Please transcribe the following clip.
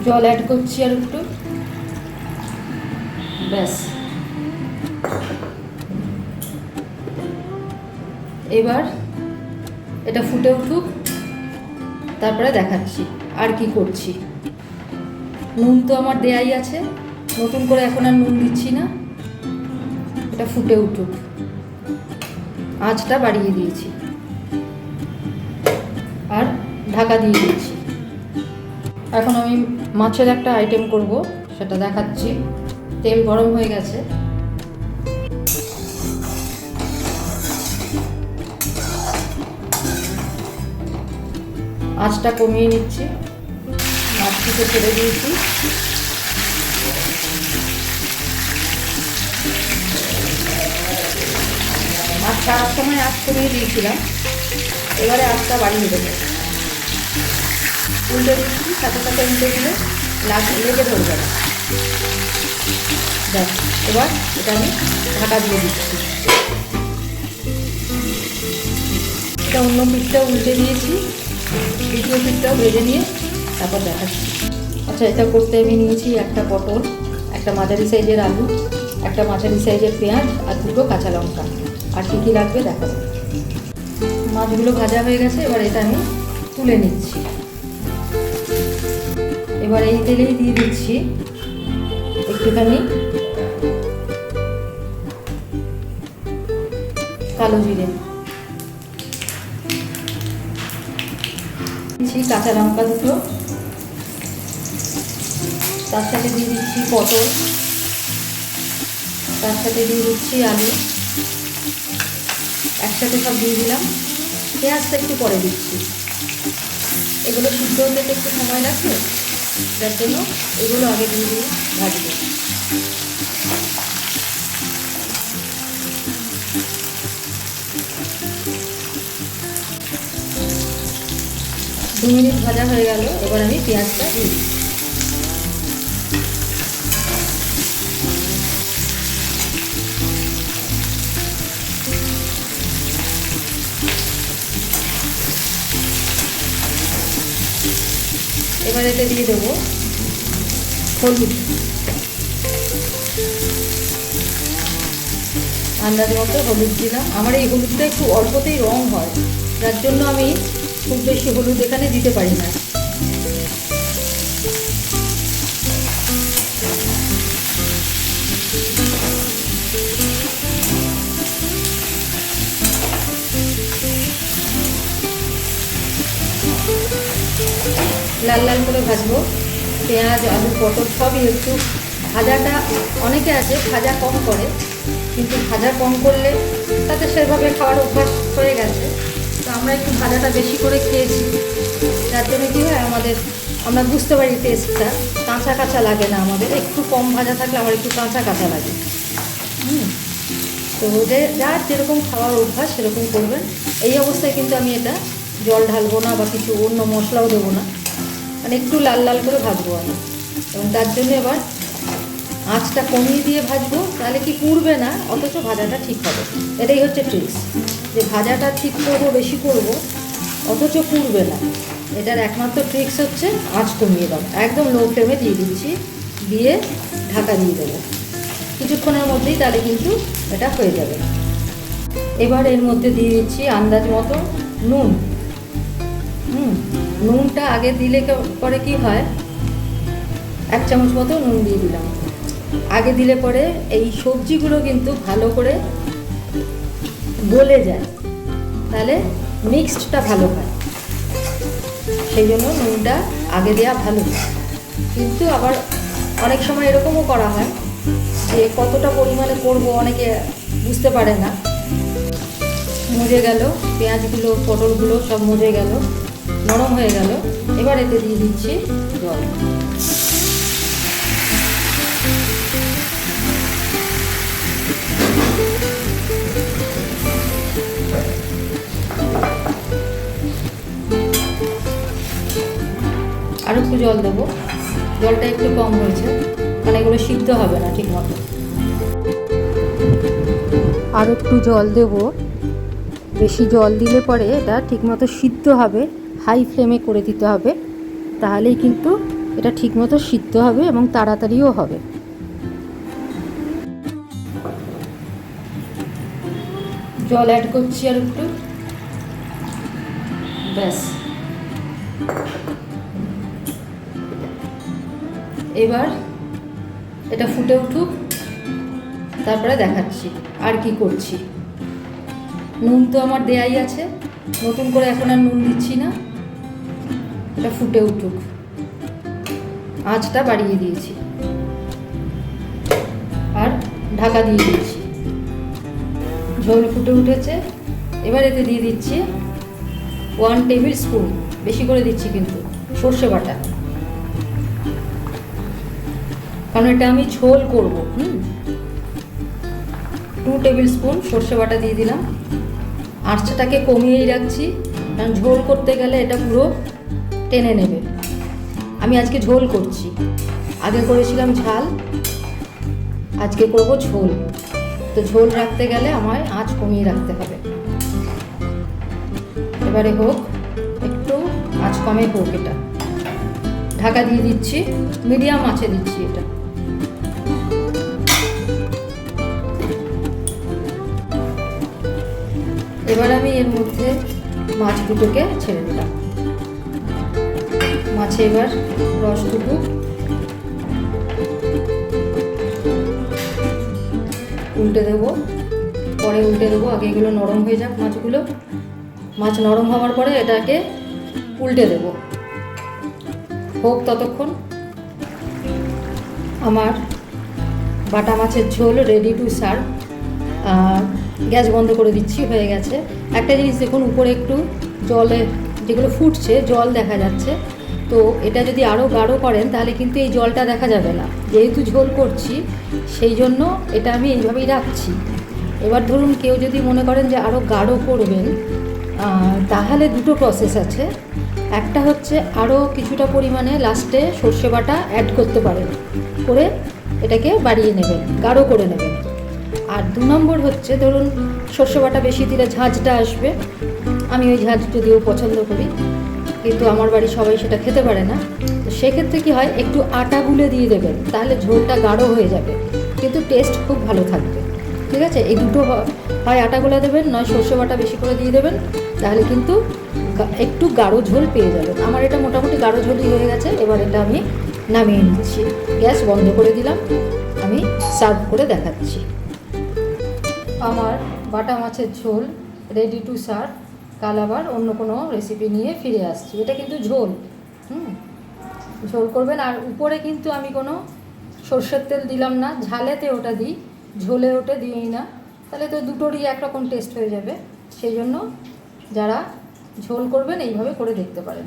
জল অ্যাড করছি আর একটু, ব্যাস। এবার এটা ফুটে উঠুক, তারপরে দেখাচ্ছি আর কি করছি। নুন তো আমার দেয়াই আছে, নতুন করে এখন আর নুন দিচ্ছি না। এটা ফুটে উঠুক, আঁচটা বাড়িয়ে দিয়েছি আর ঢাকা দিয়ে দিয়েছি। এখন আমি মাছের একটা আইটেম করব, সেটা দেখাচ্ছি। তেল গরম হয়ে গেছে, আঁচটা কমিয়ে নিচ্ছি। মাছটিকে ছেড়ে দিয়েছি, মাছ ছাড়ার সময় আঁচ কমিয়ে দিয়েছিলাম, এবারে আঁচটা বাড়িয়ে দেবো। উল্টে দিচ্ছি, সাথে সাথে উল্টে দিলে লেগে ধরবে না। দেখ, এবার এটা আমি ঢাকা দিয়ে দিচ্ছি। এটা অন্য পিঠটা উল্টে দিয়েছি, দ্বিতীয় পিঠটাও ভেজে নিয়ে তারপর দেখাচ্ছি। আচ্ছা, এটা করতে আমি নিয়েছি একটা পটল, একটা মাঝারি সাইজের আলু, একটা মাঝারি সাইজের পেঁয়াজ আর দুটো কাঁচা লঙ্কা। আর কী কী লাগবে দেখাবো। মাছগুলো ভাজা হয়ে গেছে, এবার এটা আমি তুলে নিচ্ছি। এবার এই তেলেই দিয়ে দিচ্ছি একটুখানি কালো জিরে, দিচ্ছি কাঁচা লঙ্কা দুটো, তার সাথে দিয়ে দিচ্ছি পটল, তার সাথে দিয়ে দিচ্ছি আলু, একসাথে সব দিয়ে দিলাম। পেঁয়াজটা একটু পরে দিচ্ছি, এগুলো সিদ্ধ হতে একটু সময় লাগবে, যার জন্য এগুলো আগে দিয়ে দিয়ে ভাজবো। দু মিনিট ভাজা হয়ে গেল, এবার আমি পেঁয়াজটা দিই। এবার এতে দিয়ে দেবো হলুদ, আন্দাজ মতো হলুদ দিলাম। আমার এই হলুদটা একটু অল্পতেই রং হয়, যার জন্য আমি খুব বেশি হলুদ এখানে দিতে পারি না। লাল লাল করে ভাজবো। পেঁয়াজ, আলু, পটল সবই একটু ভাজাটা, অনেকে আছে ভাজা কম করে, কিন্তু ভাজা কম করলে তাতে সেভাবে খাওয়ার অভ্যাস হয়ে গেছে। তো আমরা একটু ভাজাটা বেশি করে খেয়েছি, যার জন্য কী হয় আমরা বুঝতে পারি টেস্টটা, কাঁচা কাঁচা লাগে না আমাদের। একটু কম ভাজা থাকলে আমার একটু কাঁচা কাঁচা লাগে। তো যার যেরকম খাওয়ার অভ্যাস সেরকম করবেন। এই অবস্থায় কিন্তু আমি এটা জল ঢালবো না বা কিছু অন্য মশলাও দেবো না, মানে একটু লাল লাল করে ভাজবো আমি। এবং তার জন্য এবার আঁচটা কমিয়ে দিয়ে ভাজবো, তাহলে কি পুড়বে না, অথচ ভাজাটা ঠিক হবে। এটাই হচ্ছে ট্রিক্স, যে ভাজাটা ঠিক করবো, বেশি করব, অথচ পুড়বে না। এটার একমাত্র ট্রিক্স হচ্ছে আঁচ কমিয়ে দাও। একদম লো ফ্লেমে দিয়ে দিচ্ছি, দিয়ে ঢাকা দিয়ে দেবো কিছুক্ষণের মধ্যেই, তাহলে কিন্তু এটা হয়ে যাবে। এবার এর মধ্যে দিয়ে দিচ্ছি আন্দাজ মতো নুন। নুনটা আগে দিলে পরে কি হয়, 1 চামচ মতো নুন দিয়ে দিলাম। আগে দিলে পরে এই সবজিগুলো কিন্তু ভালো করে গলে যায়, তাহলে মিক্সডটা ভালো হয়, সেই জন্য নুনটা আগে দেওয়া ভালো। কিন্তু আবার অনেক সময় এরকমও করা হয় যে কতটা পরিমাণে করব অনেকে বুঝতে পারে না। মজে গেল পেঁয়াজগুলো, পটলগুলো সব মজে গেল, নরম হয়ে গেল। এবার এতে দিয়ে দিচ্ছি জল। আর একটু জল দেবো, জলটা একটু কম হয়েছে, মানে এগুলো সিদ্ধ হবে না ঠিক মতো। আর একটু জল দেব, বেশি জল দিলে পরে এটা ঠিকমতো সিদ্ধ হবে। হাই ফ্লেমে করে দিতে হবে, তাহলেই কিন্তু এটা ঠিকমতো সিদ্ধ হবে এবং তাড়াতাড়িও হবে। জল অ্যাড করছি আর একটু, ব্যাস। এবার এটা ফুটে উঠুক, তারপরে দেখাচ্ছি আর কি করছি। নুন তো আমার দেয়াই আছে, নতুন করে এখন আর নুন দিচ্ছি না। এটা ফুটে উঠুক, আঁচটা বাড়িয়ে দিয়েছি আর ঢাকা দিয়ে দিয়েছি। ঝোল ফুটে উঠেছে, এবার এতে দিয়ে দিচ্ছি 1 টেবিল স্পুন, বেশি করে দিচ্ছি কিন্তু, সর্ষে বাটা, কারণ এটা আমি ঝোল করব। 2 টেবিল স্পুন সর্ষে বাটা দিয়ে দিলাম। আঁচটাকে কমিয়েই রাখছি, কারণ ঝোল করতে গেলে এটা পুরো টেনে নেবে। আমি আজকে ঝোল করছি, আগে করেছিলাম ঝাল, আজকে করব ঝোল। তো ঝোল রাখতে গেলে আমায় আঁচ কমিয়ে রাখতে হবে। এবারে হোক, একটু আঁচ কমে হোক, এটা ঢাকা দিয়ে দিচ্ছি, মিডিয়াম আঁচে দিচ্ছি এটা। এবার আমি এর মধ্যে মাছ দুটোকে ছেড়ে দিলাম। মাছে এবার রস ঢুকুক, উল্টে দেবো, পরে উল্টে দেবো। আগে এগুলো নরম হয়ে যাক মাছগুলো। মাছ নরম হওয়ার পরে এটাকে উল্টে দেব, হোক ততক্ষণ। আমার বাটা মাছের ঝোল রেডি টু সার্ভ। গ্যাস বন্ধ করে দিচ্ছি, হয়ে গেছে। একটা জিনিস দেখুন, উপরে একটু জলে যেগুলো ফুটছে জল দেখা যাচ্ছে, তো এটা যদি আরও গাঢ় করেন তাহলে কিন্তু এই জলটা দেখা যাবে না। যেহেতু ঝোল করছি সেই জন্য এটা আমি এইভাবেই রাখছি। এবার ধরুন কেউ যদি মনে করেন যে আরও গাঢ় করবেন, তাহলে দুটো প্রসেস আছে। একটা হচ্ছে আরও কিছুটা পরিমাণে লাস্টে সর্ষে বাটা অ্যাড করতে পারেন, করে এটাকে বাড়িয়ে নেবেন, গাঢ় করে নেবেন। আর 2 নম্বর হচ্ছে, ধরুন সর্ষে বাটা বেশি দিলে ঝাঁঝটা আসবে। আমি ওই ঝাঁঝ যদিও পছন্দ করি, কিন্তু আমার বাড়ির সবাই সেটা খেতে পারে না। তো সেক্ষেত্রে কী হয়, একটু আটা গুলে দিয়ে দেবেন, তাহলে ঝোলটা গাঢ় হয়ে যাবে, কিন্তু টেস্ট খুব ভালো থাকবে। ঠিক আছে, এই দুটো হয় আটা গুলে দেবেন, নয় সর্ষে বাটা বেশি করে দিয়ে দেবেন, তাহলে কিন্তু একটু গাঢ় ঝোল পেয়ে যাবেন। আমার এটা মোটামুটি গাঢ় ঝোলই হয়ে গেছে। এবার এটা আমি নামিয়ে নিচ্ছি, গ্যাস বন্ধ করে দিলাম, আমি সার্ভ করে দেখাচ্ছি। আমার বাটা মাছের ঝোল রেডি টু সার্ভ। কাল আবার অন্য কোনো রেসিপি নিয়ে ফিরে আসছি। এটা কিন্তু ঝোল, ঝোল করবেন। আর উপরে কিন্তু আমি কোনো সর্ষের তেল দিলাম না, ঝালেতে ওটা দিই, ঝোলে ওটা দিই না, তাহলে তো দুটোরই একরকম টেস্ট হয়ে যাবে। সেই জন্য যারা ঝোল করবেন এইভাবে করে দেখতে পারেন।